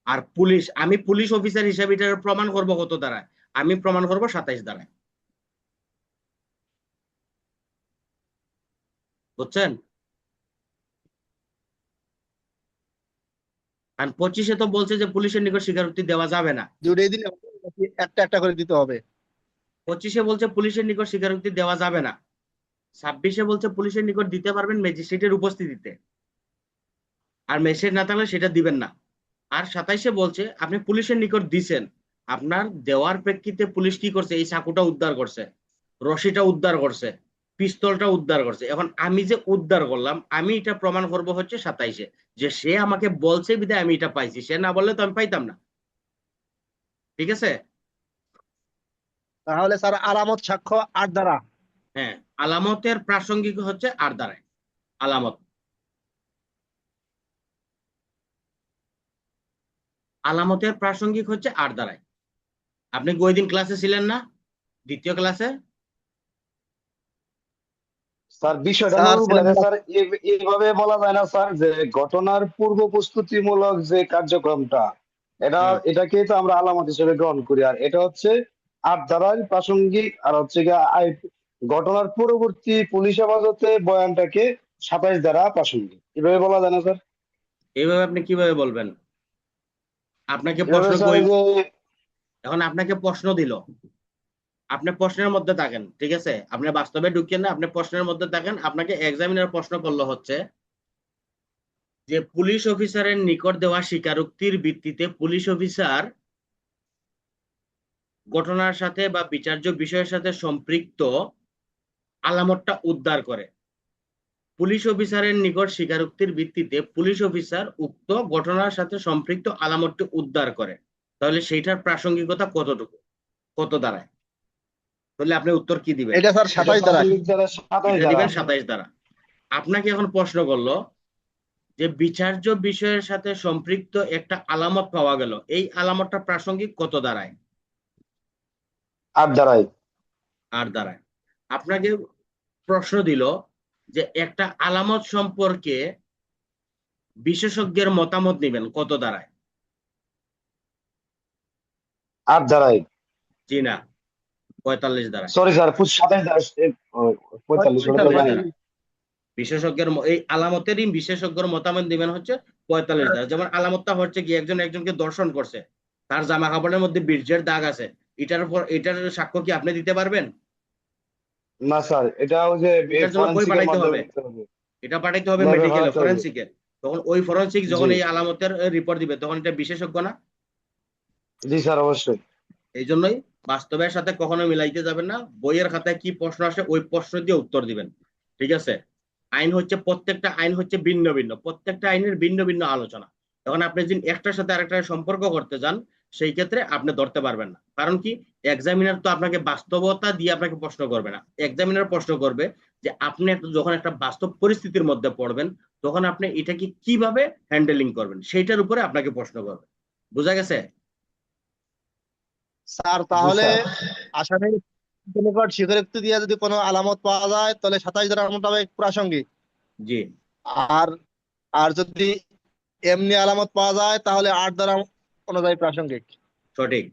আর পুলিশ, আমি পুলিশ অফিসার হিসেবে এটা প্রমাণ করব কত দ্বারায়? আমি প্রমাণ করব 27 দ্বারায়। বুঝছেন? আর 25-এ তো বলছে যে পুলিশের নিকট স্বীকারোক্তি দেওয়া যাবে না। দুটোই দিলে হবে নাকি একটা একটা করে দিতে হবে? 25-এ বলছে পুলিশের নিকট স্বীকারোক্তি দেওয়া যাবে না। 26-এ বলছে পুলিশের নিকট দিতে পারবেন ম্যাজিস্ট্রেটের উপস্থিতিতে, আর ম্যাজিস্ট্রেট না থাকলে সেটা দিবেন না। আর 27-এ বলছে আপনি পুলিশের নিকট দিছেন, আপনার দেওয়ার প্রেক্ষিতে পুলিশ কি করছে? এই চাকুটা উদ্ধার করছে, রশিটা উদ্ধার করছে, পিস্তলটা উদ্ধার করছে। এখন আমি যে উদ্ধার করলাম, আমি এটা প্রমাণ করব হচ্ছে 27-এ, যে সে আমাকে বলছে বিধায় আমি এটা পাইছি, সে না বললে তো আমি পাইতাম না। ঠিক আছে? তাহলে স্যার আলামত সাক্ষ্য 8 ধারা। হ্যাঁ, আলামতের প্রাসঙ্গিক হচ্ছে 8 ধারায়। আলামত, আলামতের প্রাসঙ্গিক হচ্ছে 8 ধারায়। আপনি ওই দিন ক্লাসে ছিলেন না, দ্বিতীয় ক্লাসে? স্যার বিষয়টা স্যার নুরুল ভাই, ছিলাম না। স্যার এইভাবে বলা যায় না স্যার যে ঘটনার পূর্ব প্রস্তুতিমূলক যে কার্যক্রমটা, এটা হুম। এটাকেই তো আমরা আলামত হিসেবে গ্রহণ করি, আর এটা হচ্ছে 8 ধারার প্রাসঙ্গিক, আর হচ্ছে গিয়ে ঘটনার পরবর্তী পুলিশ হেফাজতে বয়ানটাকে 27 ধারা প্রাসঙ্গিক। এভাবে বলা যায় না স্যার? এইভাবে আপনি কিভাবে বলবেন? আপনাকে এভাবে প্রশ্ন স্যার কই, এই যে এখন আপনাকে প্রশ্ন দিল, আপনি প্রশ্নের মধ্যে থাকেন, ঠিক আছে? আপনি বাস্তবে ঢুকেন না, আপনি প্রশ্নের মধ্যে থাকেন। আপনাকে এক্সামিনার প্রশ্ন করলো হচ্ছে যে পুলিশ অফিসারের নিকট দেওয়া স্বীকারোক্তির ভিত্তিতে পুলিশ অফিসার ঘটনার সাথে বা বিচার্য বিষয়ের সাথে সম্পৃক্ত আলামতটা উদ্ধার করে। পুলিশ অফিসারের নিকট স্বীকারোক্তির ভিত্তিতে পুলিশ অফিসার উক্ত ঘটনার সাথে সম্পৃক্ত আলামতটি উদ্ধার করে, তাহলে সেইটার প্রাসঙ্গিকতা কতটুকু, কত দাঁড়ায়? তাহলে আপনি উত্তর কি দিবেন? এটা স্যার এটা 27 ধারা। প্রাসঙ্গিক ধারা 27 এটা ধারা। দিবেন 27 দ্বারা। আপনাকে এখন প্রশ্ন করলো যে বিচার্য বিষয়ের সাথে সম্পৃক্ত একটা আলামত পাওয়া গেল, এই আলামতটা প্রাসঙ্গিক কত দাঁড়ায়? 8 ধারায়। 8 দাঁড়ায়। আপনাকে প্রশ্ন দিল যে একটা আলামত সম্পর্কে বিশেষজ্ঞের মতামত নেবেন, কত দাঁড়ায়? 8 ধারায়। জি না, 45 দাঁড়ায়। সরি স্যার, 27 ধারা। 45, ওটা তো 45 জানি না। দাঁড়ায়। এই আলামতেরই বিশেষজ্ঞর মতামত দিবেন হচ্ছে 45 দ্বারা। যেমন আলামতটা হচ্ছে কি একজন একজনকে দর্শন করছে, তার জামা কাপড়ের মধ্যে বীর্যের দাগ আছে, এটার সাক্ষ্য কি আপনি দিতে পারবেন? না স্যার, এটা ওই যে এটার জন্য বই ফরেন্সিকের পাঠাইতে মাধ্যমে হবে, দিতে হবে, এটা পাঠাইতে হবে ল্যাবে মেডিকেলে, পাঠাতে হবে। ফরেন্সিকে। তখন ওই ফরেন্সিক জি, যখন এই আলামতের রিপোর্ট দিবে তখন এটা বিশেষজ্ঞ না? জি স্যার, অবশ্যই। এই জন্যই বাস্তবের সাথে কখনো মিলাইতে যাবেন না। বইয়ের খাতায় কি প্রশ্ন আসে ওই প্রশ্ন দিয়ে উত্তর দিবেন, ঠিক আছে? প্রত্যেকটা আইন হচ্ছে ভিন্ন ভিন্ন, প্রত্যেকটা আইনের ভিন্ন ভিন্ন আলোচনা। এখন আপনি যদি একটার সাথে আরেকটার সম্পর্ক করতে যান, সেই ক্ষেত্রে আপনি ধরতে পারবেন না। কারণ কি, এক্সামিনার তো আপনাকে বাস্তবতা দিয়ে আপনাকে প্রশ্ন করবে না। এক্সামিনার প্রশ্ন করবে যে আপনি যখন একটা বাস্তব পরিস্থিতির মধ্যে পড়বেন, তখন আপনি এটাকে কিভাবে হ্যান্ডেলিং করবেন, সেইটার উপরে আপনাকে প্রশ্ন করবে। বোঝা গেছে? স্যার জি তাহলে স্যার। আসামির নিকট স্বীকারোক্তি দিয়ে যদি কোনো আলামত পাওয়া যায় তাহলে 27 ধারা মোতাবেক প্রাসঙ্গিক। জি, আর আর যদি এমনি আলামত পাওয়া যায় তাহলে 8 ধারা অনুযায়ী প্রাসঙ্গিক। সঠিক।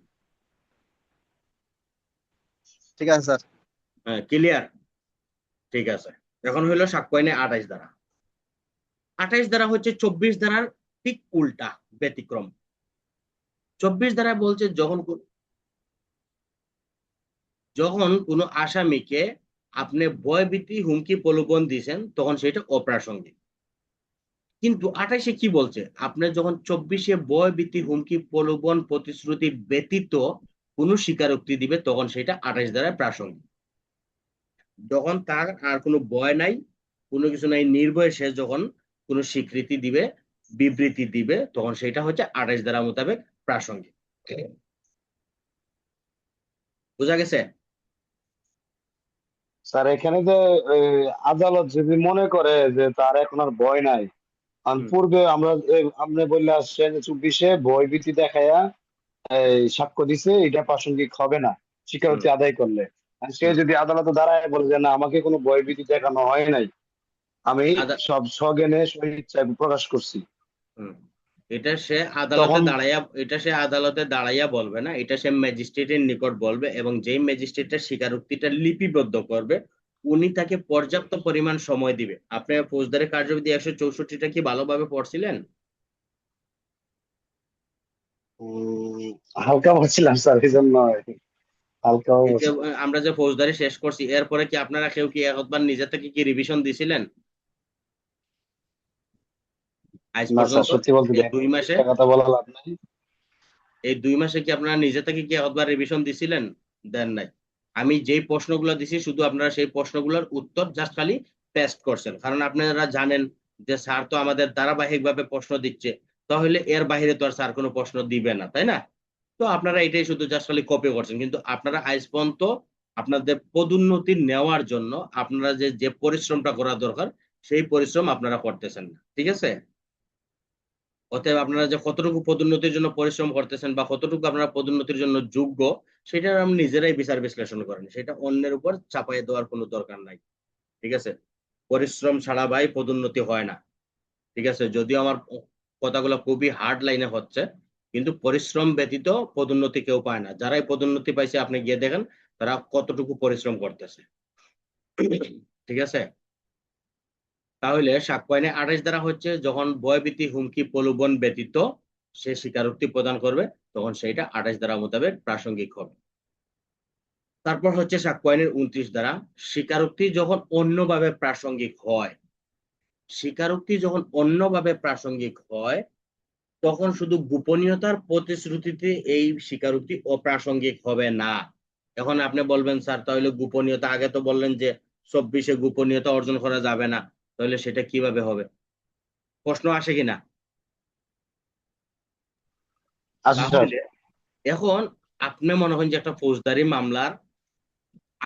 ঠিক আছে স্যার। হ্যাঁ, ক্লিয়ার। ঠিক আছে। এখন হলো সাক্ষ্য আইনে 28 ধারা। 28 ধারা হচ্ছে 24 ধারার ঠিক উল্টা, ব্যতিক্রম। 24 ধারা বলছে যখন কোনো আসামিকে আপনি ভয়ভীতি হুমকি প্রলোভন দিয়েছেন তখন সেটা অপ্রাসঙ্গিক। কিন্তু 28-এ কি বলছে, আপনি যখন 24-এ ভয়ভীতি হুমকি প্রলোভন প্রতিশ্রুতি ব্যতীত কোনো স্বীকারোক্তি দিবে তখন সেটা 28 ধারায় প্রাসঙ্গিক। যখন তার আর কোনো ভয় নাই, কোনো কিছু নাই, নির্ভয়ে সে যখন কোনো স্বীকৃতি দিবে, বিবৃতি দিবে, তখন সেটা হচ্ছে 28 ধারা মোতাবেক প্রাসঙ্গিক। বোঝা গেছে? স্যার, এখানে যে আদালত যদি মনে করে যে তার এখন আর ভয় নাই, কারণ হুম, পূর্বে আমরা আপনি বললে আসছেন যে 24-এ ভয় ভীতি দেখায়া এই সাক্ষ্য দিছে, এটা প্রাসঙ্গিক হবে না হুম, স্বীকারোক্তি আদায় করলে। আর সে হুম, যদি আদালতে দাঁড়ায় বলে যে না, আমাকে কোনো ভয় ভীতি দেখানো হয় নাই, আমি আদা- সব সজ্ঞানে স্বইচ্ছায় প্রকাশ করছি, হুম। তখন এটা সে আদালতে দাঁড়াইয়া বলবে না, এটা সে ম্যাজিস্ট্রেটের নিকট বলবে, এবং যেই ম্যাজিস্ট্রেটের স্বীকারোক্তিটা লিপিবদ্ধ করবে উনি তাকে পর্যাপ্ত পরিমাণ সময় দিবে। আপনি ফৌজদারি কার্যবিধি 164টা কি ভালোভাবে পড়ছিলেন? উম, হালকা বলছিলাম স্যার, এই জন্য হালকা এই যে বলছিলাম। আমরা যে ফৌজদারি শেষ করছি, এরপরে কি আপনারা কেউ কি একবার নিজে থেকে কি রিভিশন দিছিলেন আজ না স্যার, পর্যন্ত? সত্যি বলতে এই দেন, 2 মাসে, মিথ্যা কথা বলা লাভ নাই। কি আপনারা নিজে থেকে কি একবার রিভিশন দিছিলেন? দেন নাই। আমি যেই প্রশ্নগুলো দিছি শুধু আপনারা সেই প্রশ্নগুলোর উত্তর জাস্ট খালি পেস্ট করছেন, কারণ আপনারা জানেন যে স্যার তো আমাদের ধারাবাহিকভাবে প্রশ্ন দিচ্ছে, তাহলে এর বাইরে তো আর স্যার কোনো প্রশ্ন দিবে না, তাই না? তো আপনারা এটাই শুধু জাস্ট খালি কপি করছেন, কিন্তু আপনারা আজ পর্যন্ত আপনাদের পদোন্নতি নেওয়ার জন্য আপনারা যে যে পরিশ্রমটা করা দরকার সেই পরিশ্রম আপনারা করতেছেন না, ঠিক আছে? অতএব আপনারা যে কতটুকু পদোন্নতির জন্য পরিশ্রম করতেছেন বা কতটুকু আপনারা পদোন্নতির জন্য যোগ্য, সেটা আপনি নিজেরাই বিচার বিশ্লেষণ করেন, সেটা অন্যের উপর চাপাই দেওয়ার কোনো দরকার নাই, ঠিক আছে? পরিশ্রম ছাড়া ভাই পদোন্নতি হয় না, ঠিক আছে? যদিও আমার কথাগুলো খুবই হার্ড লাইনে হচ্ছে, কিন্তু পরিশ্রম ব্যতীত পদোন্নতি কেউ পায় না। যারাই পদোন্নতি পাইছে আপনি গিয়ে দেখেন তারা কতটুকু পরিশ্রম করতেছে, ঠিক আছে? তাহলে সাক্ষ্য আইনে 28 ধারা হচ্ছে যখন ভয়ভীতি হুমকি প্রলোভন ব্যতীত সে স্বীকারোক্তি প্রদান করবে তখন সেইটা 28 ধারা মোতাবেক প্রাসঙ্গিক হবে। তারপর হচ্ছে সাক্ষ্য আইনের 29 ধারা। স্বীকারোক্তি যখন অন্যভাবে প্রাসঙ্গিক হয়, স্বীকারোক্তি যখন অন্যভাবে প্রাসঙ্গিক হয় তখন শুধু গোপনীয়তার প্রতিশ্রুতিতে এই স্বীকারোক্তি অপ্রাসঙ্গিক হবে না। এখন আপনি বলবেন স্যার তাহলে গোপনীয়তা, আগে তো বললেন যে 24-এ গোপনীয়তা অর্জন করা যাবে না, তাহলে সেটা কিভাবে হবে? প্রশ্ন আসে কিনা? আচ্ছা স্যার। তাহলে এখন আপনি মনে করেন যে একটা ফৌজদারি মামলার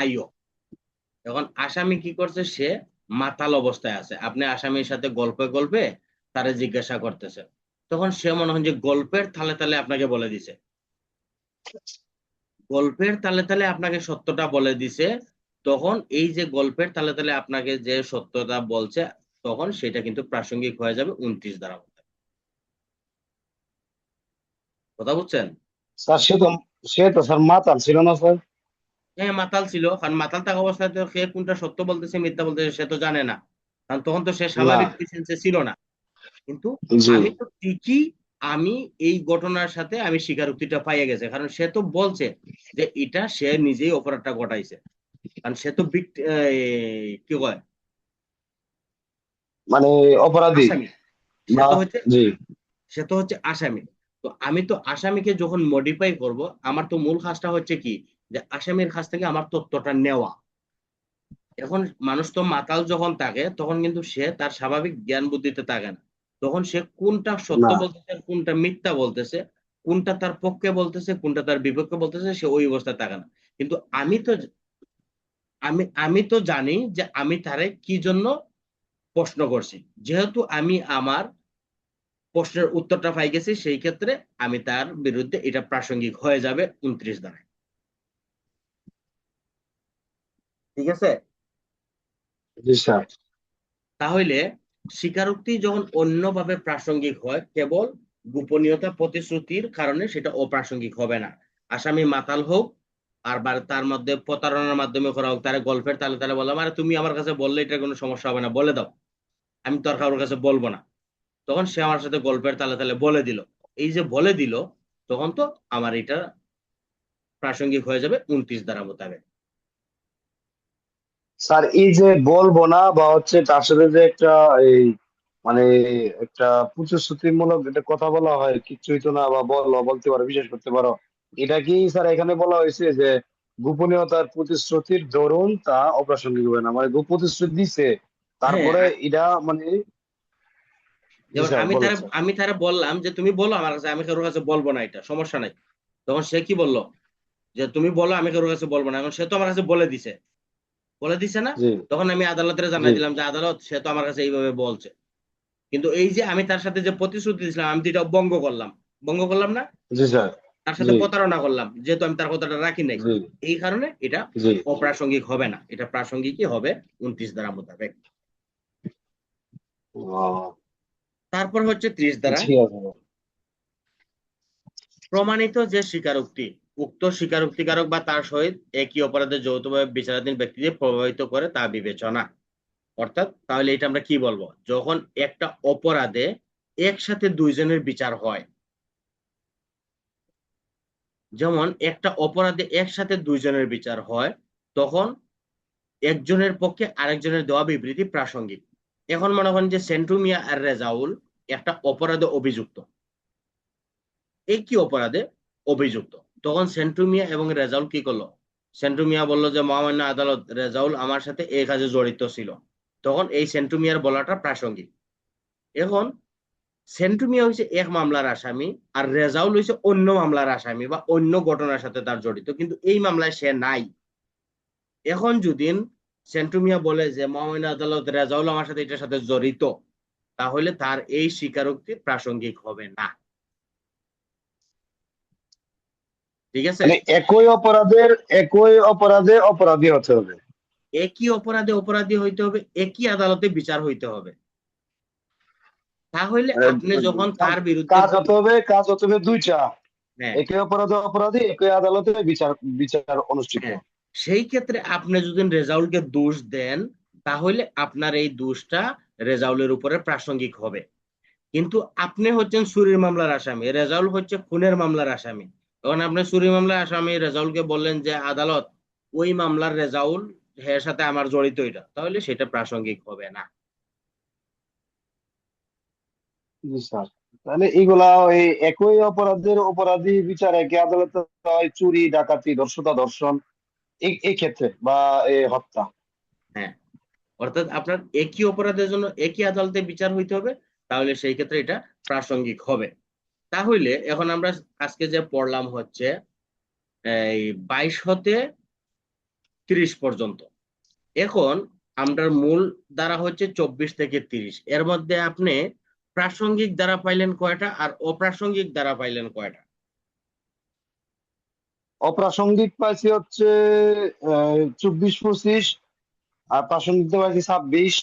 আইও, এখন আসামি কি করছে, সে মাতাল অবস্থায় আছে, আপনি আসামির সাথে গল্পে গল্পে তারে জিজ্ঞাসা করতেছে, তখন সে মনে হয় যে গল্পের তালে তালে আপনাকে বলে দিছে, গল্পের তালে তালে আপনাকে সত্যটা বলে দিছে, তখন এই যে গল্পের তালে তালে আপনাকে যে সত্যটা বলছে তখন সেটা কিন্তু প্রাসঙ্গিক হয়ে যাবে 29 ধারা। কথা বুঝছেন? স্যার, সে তো স্যার মাতাল ছিল না স্যার। হ্যাঁ মাতাল ছিল, কারণ মাতাল থাকা অবস্থায় তো সে কোনটা সত্য বলতেছে মিথ্যা বলতেছে সে তো জানে না, কারণ তখন তো সে না, স্বাভাবিক সেন্সে ছিল না। কিন্তু জি, আমি তো ঠিকই আমি এই ঘটনার সাথে আমি স্বীকারোক্তিটা পাইয়ে গেছে, কারণ সে তো বলছে যে এটা সে নিজেই অপরাধটা ঘটাইছে। কারণ সে তো কি কয়, মানে অপরাধী আসামি। সে বা, তো হচ্ছে জি, সে তো হচ্ছে আসামি। তো আমি তো আসামিকে যখন মডিফাই করব, আমার তো মূল কাজটা হচ্ছে কি, যে আসামির কাছ থেকে আমার তথ্যটা নেওয়া। এখন মানুষ তো মাতাল যখন থাকে তখন কিন্তু সে তার স্বাভাবিক জ্ঞান বুদ্ধিতে থাকে না। তখন সে কোনটা সত্য না, বলতেছে আর কোনটা মিথ্যা বলতেছে, কোনটা তার পক্ষে বলতেছে কোনটা তার বিপক্ষে বলতেছে, সে ওই অবস্থায় থাকে না। কিন্তু আমি তো জানি যে আমি তারে কি জন্য প্রশ্ন করছি। যেহেতু আমি আমার প্রশ্নের উত্তরটা পাই গেছি, সেই ক্ষেত্রে আমি তার বিরুদ্ধে এটা প্রাসঙ্গিক হয়ে যাবে 29 ধারায়। ঠিক আছে। জি স্যার, তাহলে স্বীকারোক্তি যখন অন্যভাবে প্রাসঙ্গিক হয়, কেবল গোপনীয়তা প্রতিশ্রুতির কারণে সেটা অপ্রাসঙ্গিক হবে না। আসামি মাতাল হোক আর তার মধ্যে প্রতারণার মাধ্যমে করা হোক, তার গল্পের তালে তালে বললাম, আরে তুমি আমার কাছে বললে এটা কোনো সমস্যা হবে না, বলে দাও, আমি তো আর কারোর কাছে বলবো না। তখন সে আমার সাথে গল্পের তালে তালে বলে দিল। এই যে বলে দিল, তখন তো আমার এটা প্রাসঙ্গিক হয়ে যাবে 29 ধারা মোতাবেক। স্যার এই যে বলবো না বা হচ্ছে তার সাথে যে একটা এই মানে একটা প্রতিশ্রুতিমূলক একটা কথা বলা হয়, কিচ্ছুই তো না বা বলো, বলতে পারো, বিশ্বাস করতে পারো, এটা কি স্যার এখানে বলা হয়েছে যে গোপনীয়তার প্রতিশ্রুতির দরুন তা অপ্রাসঙ্গিক হবে না, মানে প্রতিশ্রুতি দিছে হ্যাঁ, তারপরে এটা মানে, জি যেমন স্যার আমি বলেন তারা স্যার, আমি তারা বললাম যে তুমি বলো আমার কাছে, আমি কারোর কাছে বলবো না, এটা সমস্যা নাই। তখন সে কি বললো, যে তুমি বলো আমি কারোর কাছে বলবো না। এখন সে তো আমার কাছে বলে দিছে না। জি, তখন আমি আদালতের জি, জানাই দিলাম যে আদালত, সে তো আমার কাছে এইভাবে বলছে। কিন্তু এই যে আমি তার সাথে যে প্রতিশ্রুতি দিয়েছিলাম, আমি তো এটা ভঙ্গ করলাম না। জি স্যার, তার সাথে জি, প্রতারণা করলাম, যেহেতু আমি তার কথাটা রাখি নাই। জি, এই কারণে এটা জি, অপ্রাসঙ্গিক হবে না, এটা প্রাসঙ্গিকই হবে 29 ধারা মোতাবেক। ও, তারপর হচ্ছে 30 ধারা। ঠিক আছে, প্রমাণিত যে স্বীকারোক্তি, উক্ত স্বীকারোক্তিকারক বা তার সহিত একই অপরাধে যৌথভাবে বিচারাধীন ব্যক্তিকে প্রভাবিত করে তা বিবেচনা। অর্থাৎ তাহলে এটা আমরা কি বলবো, যখন একটা অপরাধে একসাথে দুইজনের বিচার হয়, যেমন একটা অপরাধে একসাথে দুইজনের বিচার হয়, তখন একজনের পক্ষে আরেকজনের দেওয়া বিবৃতি প্রাসঙ্গিক। এখন মনে করেন যে সেন্টু মিয়া আর রেজাউল একটা অপরাধে অভিযুক্ত, একই অপরাধে অভিযুক্ত। তখন সেন্টু মিয়া এবং রেজাউল কি করলো, সেন্টু মিয়া বললো যে মহামান্য আদালত, রেজাউল আমার সাথে এই কাজে জড়িত ছিল। তখন এই সেন্টু মিয়ার বলাটা প্রাসঙ্গিক। এখন সেন্টু মিয়া হয়েছে এক মামলার আসামি, আর রেজাউল হয়েছে অন্য মামলার আসামি বা অন্য ঘটনার সাথে তার জড়িত, কিন্তু এই মামলায় সে নাই। এখন যদি সেন্টু মিয়া বলে যে মহামান্য আদালত, রেজাউল আমার সাথে এটার সাথে জড়িত, তাহলে তার এই স্বীকারোক্তি প্রাসঙ্গিক হবে না। ঠিক আছে। মানে একই অপরাধে অপরাধী হতে হবে। একই অপরাধে অপরাধী হইতে হবে, একই আদালতে বিচার হইতে হবে। তাহলে মানে আপনি যখন কাজ তার বিরুদ্ধে, কাজ হতে হবে দুইটা, হ্যাঁ, একই অপরাধে অপরাধী একই আদালতে বিচার বিচার অনুষ্ঠিত। হ্যাঁ, সেই ক্ষেত্রে আপনি যদি রেজাউলকে দোষ দেন, তাহলে আপনার এই দোষটা রেজাউলের উপরে প্রাসঙ্গিক হবে। কিন্তু আপনি হচ্ছেন চুরির মামলার আসামি, রেজাউল হচ্ছে খুনের মামলার আসামি। তখন আপনি চুরি মামলার আসামি রেজাউলকে বললেন যে আদালত, ওই মামলার রেজাউল, এর সাথে আমার জড়িত এটা, তাহলে সেটা প্রাসঙ্গিক হবে না। জি স্যার, তাহলে এগুলা ওই একই অপরাধের অপরাধী বিচার একই আদালতে হয়, চুরি, ডাকাতি, ধর্ষতা, ধর্ষণ, এই ক্ষেত্রে বা হত্যা। হ্যাঁ, অর্থাৎ আপনার একই অপরাধের জন্য একই আদালতে বিচার হইতে হবে, তাহলে সেই ক্ষেত্রে এটা প্রাসঙ্গিক হবে। তাহলে এখন আমরা আজকে যে পড়লাম হচ্ছে এই 22 হতে 30 পর্যন্ত। এখন আমরা মূল দ্বারা হচ্ছে 24 থেকে 30, এর মধ্যে আপনি প্রাসঙ্গিক দ্বারা পাইলেন কয়টা আর অপ্রাসঙ্গিক দ্বারা পাইলেন কয়টা? অপ্রাসঙ্গিক পাইছি হচ্ছে 24, 25, আর প্রাসঙ্গিক পাইছি 26,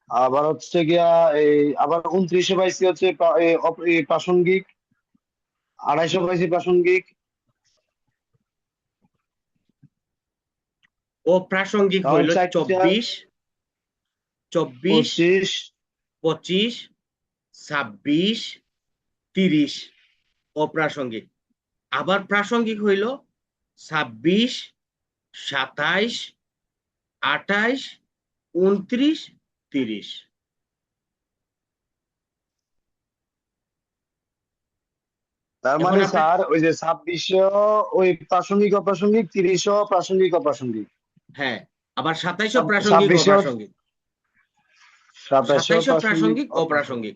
আবার হচ্ছে গিয়া এই আবার 29-এ পাইছি হচ্ছে প্রাসঙ্গিক, 28-এ পাইছি প্রাসঙ্গিক। অপ্রাসঙ্গিক তাহলে হইল চারটা, 24, 24, 25, 25, 26, 30 অপ্রাসঙ্গিক। আবার প্রাসঙ্গিক হইল 26, 27, 28, 29, 30। তার এখন মানে আপনি স্যার ওই যে 26 ওই প্রাসঙ্গিক অপ্রাসঙ্গিক, 30 প্রাসঙ্গিক অপ্রাসঙ্গিক, হ্যাঁ, আবার 27 প্রাসঙ্গিক 26 অপ্রাসঙ্গিক, 27 প্রাসঙ্গিক প্রাসঙ্গিক অপ্রাসঙ্গিক। অপ্রাসঙ্গিক।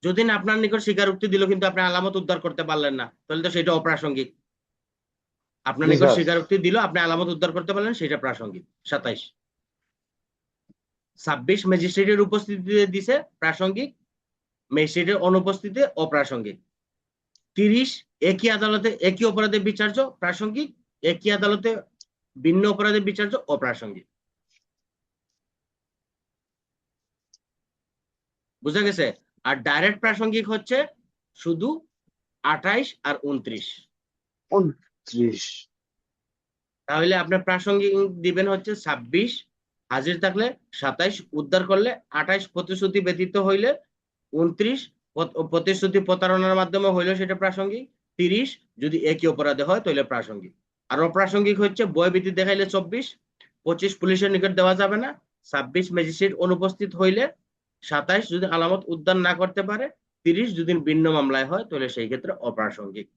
যদি না আপনার নিকট স্বীকারোক্তি দিল কিন্তু আপনি আলামত উদ্ধার করতে পারলেন না, তাহলে তো সেটা অপ্রাসঙ্গিক। আপনার জি নিকট স্যার। স্বীকারোক্তি দিল, আপনি আলামত উদ্ধার করতে পারলেন, সেটা প্রাসঙ্গিক। 27, 26 ম্যাজিস্ট্রেটের উপস্থিতিতে দিছে প্রাসঙ্গিক, ম্যাজিস্ট্রেটের অনুপস্থিতিতে অপ্রাসঙ্গিক। 30 একই আদালতে একই অপরাধে বিচার্য প্রাসঙ্গিক, একই আদালতে ভিন্ন অপরাধে বিচার্য অপ্রাসঙ্গিক। বুঝা গেছে? আর ডাইরেক্ট প্রাসঙ্গিক হচ্ছে শুধু 28 আর 29। 29। তাহলে আপনার প্রাসঙ্গিক দিবেন হচ্ছে 26, হাজির থাকলে 27, উদ্ধার করলে 28, প্রতিশ্রুতি ব্যতীত হইলে 29, প্রতিশ্রুতি প্রতারণার মাধ্যমে হইলে সেটা প্রাসঙ্গিক। 30 যদি একই অপরাধে হয় তাহলে প্রাসঙ্গিক। আর অপ্রাসঙ্গিক হচ্ছে ভয়ভীতি দেখাইলে 24, 25 পুলিশের নিকট দেওয়া যাবে না, 26 ম্যাজিস্ট্রেট অনুপস্থিত হইলে, 27 যদি আলামত উদ্ধার না করতে পারে, 30 যদি ভিন্ন মামলায় হয় তাহলে সেই ক্ষেত্রে অপ্রাসঙ্গিক।